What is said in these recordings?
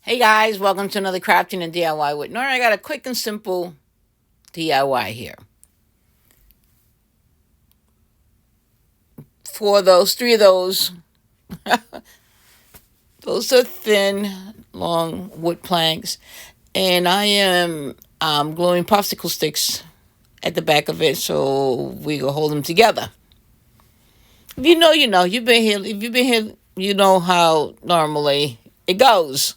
Hey guys, welcome to another crafting and DIY with Nora. I got a quick and simple DIY here. Three of those, those are thin, long wood planks. And I am gluing popsicle sticks at the back of it so we can hold them together. If you know, you know. You've been here. If you've been here, you know how normally it goes.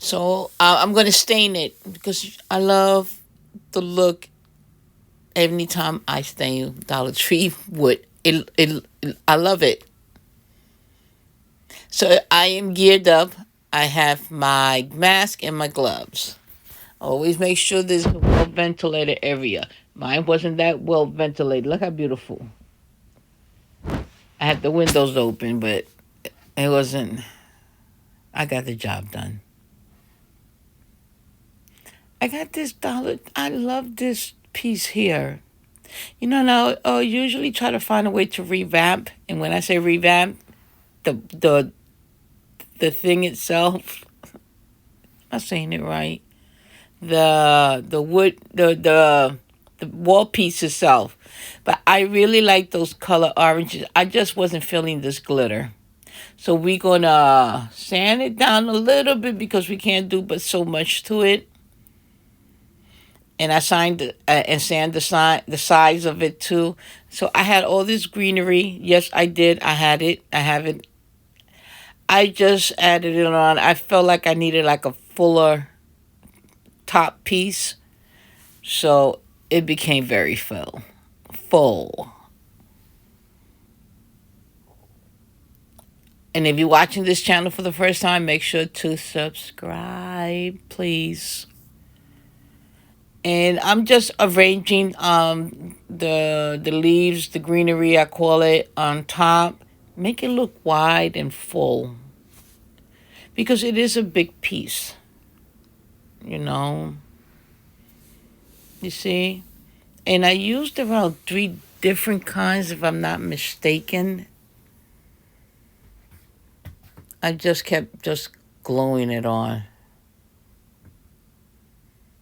So I'm going to stain it because I love the look. Anytime I stain Dollar Tree wood, I love it. So I am geared up. I have my mask and my gloves. Always make sure there's a well ventilated area. Mine wasn't that well ventilated. Look how beautiful. I had the windows open, but it wasn't. I got the job done. I got this dollar. I love this piece here. You know, now I usually try to find a way to revamp, and when I say revamp, the the thing itself. I'm saying it right. The wood, the wall piece itself. But I really like those color oranges. I just wasn't feeling this glitter. So we're gonna sand it down a little bit because we can't do but so much to it. And I sand the sides of it too. So I had all this greenery. Yes, I did. I had it. I have it. I just added it on. I felt like I needed like a fuller top piece. So it became very full. Full. And if you're watching this channel for the first time, make sure to subscribe, please. And I'm just arranging the leaves, the greenery I call it, on top. Make it look wide and full. Because it is a big piece. You know. You see? And I used around 3 different kinds, if I'm not mistaken. I just kept gluing it on.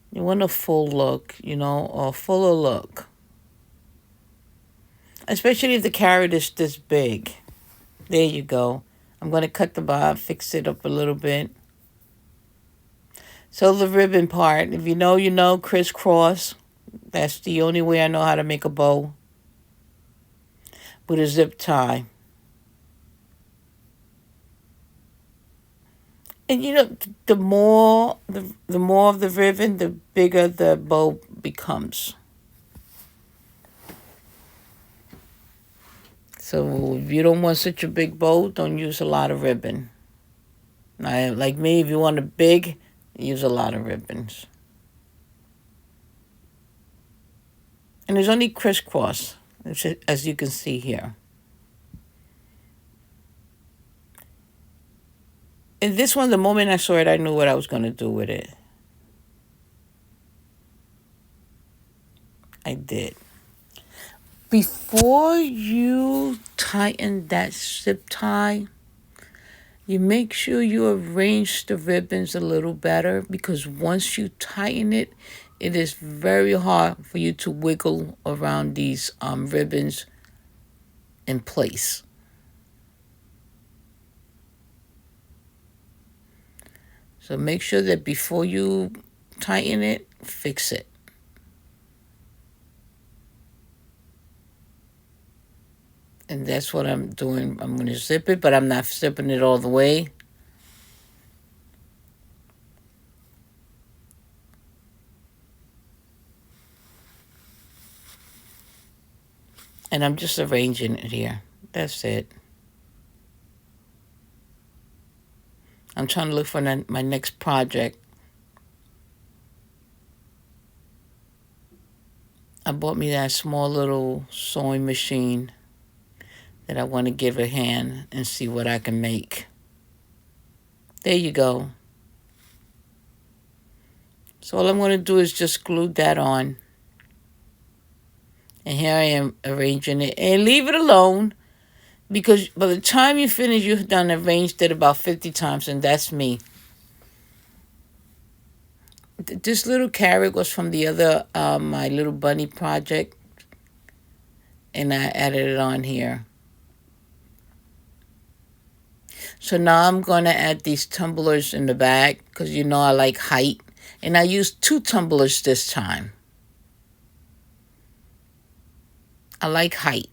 You want a full look, you know, or a fuller look. Especially if the carrot is this big. There you go. I'm going to cut the bob, fix it up a little bit. So the ribbon part, if you know, you know, crisscross. That's the only way I know how to make a bow. With a zip tie. And you know, the more of the ribbon, the bigger the bow becomes. So if you don't want such a big bow, don't use a lot of ribbon. Now, like me, if you want a big, use a lot of ribbons. And there's only crisscross, as you can see here. And this one, the moment I saw it, I knew what I was going to do with it. I did. Before you tighten that zip tie, you make sure you arrange the ribbons a little better, because once you tighten it, it is very hard for you to wiggle around these ribbons in place. So make sure that before you tighten it, fix it. And that's what I'm doing. I'm going to zip it, but I'm not zipping it all the way. And I'm just arranging it here. That's it. I'm trying to look for my next project. I bought me that small little sewing machine that I want to give a hand and see what I can make. There you go. So all I'm going to do is just glue that on. And here I am arranging it. And leave it alone. Because by the time you finish, you've done arranged it about 50 times, and that's me. This little carrot was from the other, my little bunny project, and I added it on here. So now I'm going to add these tumblers in the back because you know I like height. And I used 2 tumblers this time. I like height.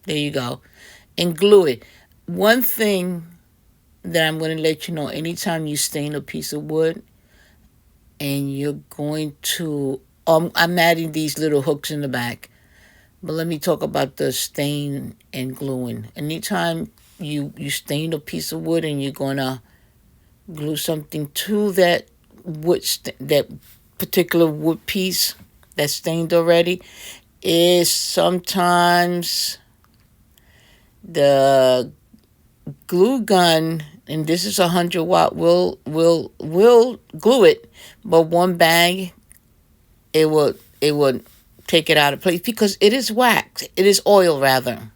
There you go. And glue it. One thing that I'm going to let you know, anytime you stain a piece of wood and you're going to, I'm adding these little hooks in the back. But let me talk about the stain and gluing. Anytime you stain a piece of wood and you're going to glue something to that that particular wood piece that's stained already, is sometimes the glue gun, and this is 100 watt, will glue it, but one bang it would take it out of place because it is wax. It is oil rather.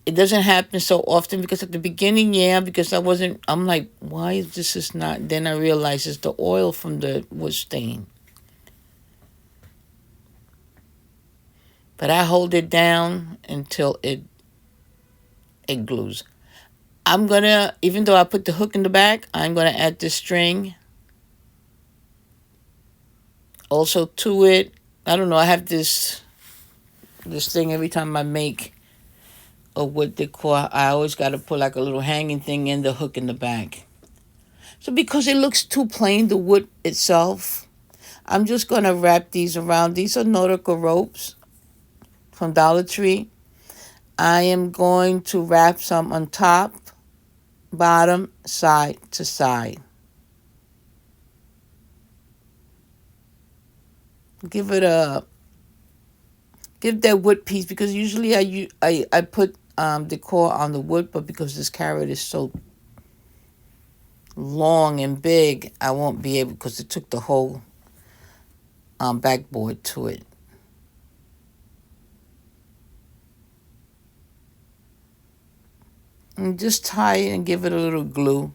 It doesn't happen so often because at the beginning, yeah, because I'm like, why is this is not? Then I realized it's the oil from the wood stain. But I hold it down until it glues. I'm gonna, even though I put the hook in the back, I'm gonna add this string also to it. I don't know, I have this thing every time I make a wood decor. I always got to put like a little hanging thing in the hook in the back. So because it looks too plain, the wood itself, I'm just going to wrap these around. These are nautical ropes from Dollar Tree. I am going to wrap some on top, bottom, side to side. Give that wood piece, because usually I put decor on the wood, but because this carrot is so long and big, I won't be able, because it took the whole backboard to it. And just tie it and give it a little glue.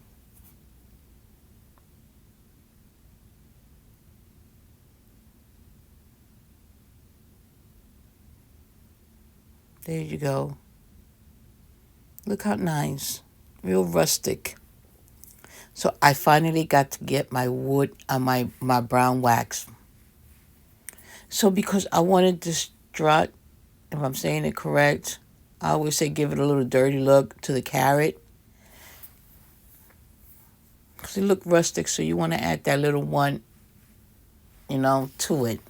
There you go. Look how nice. Real rustic. So I finally got to get my wood on my brown wax. So because I wanted this strut, if I'm saying it correct, I always say give it a little dirty look to the carrot. Because it look rustic, so you want to add that little one, to it.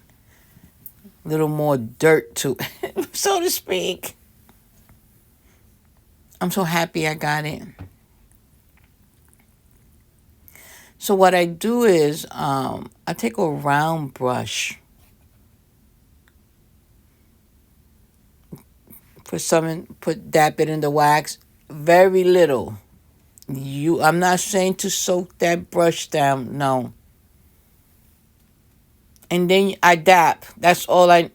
A little more dirt to it, so to speak. I'm so happy I got it. So what I do is I take a round brush, dab it in the wax, very little. I'm not saying to soak that brush down, no. And then I dab. That's all I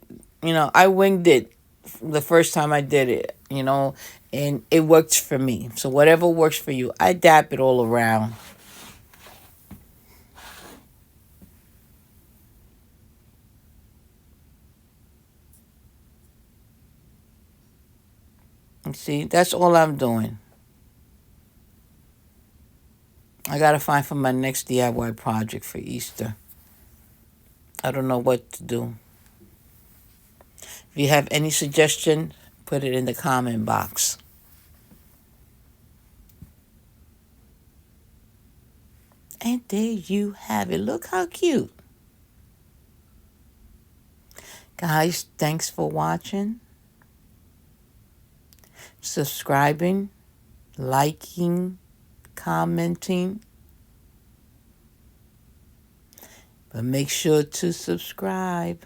winged it the first time I did it, and it works for me. So whatever works for you, I dab it all around. And see, that's all I'm doing. I got to find for my next DIY project for Easter. I don't know what to do. If you have any suggestion, put it in the comment box. And there you have it. Look how cute. Guys, thanks for watching, subscribing, liking, commenting. But make sure to subscribe.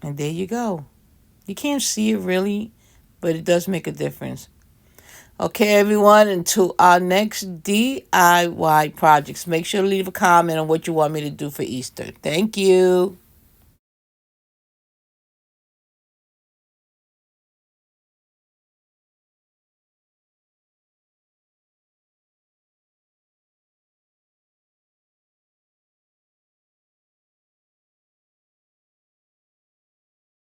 And there you go. You can't see it really, but it does make a difference. Okay, everyone, until our next DIY projects, make sure to leave a comment on what you want me to do for Easter. Thank you.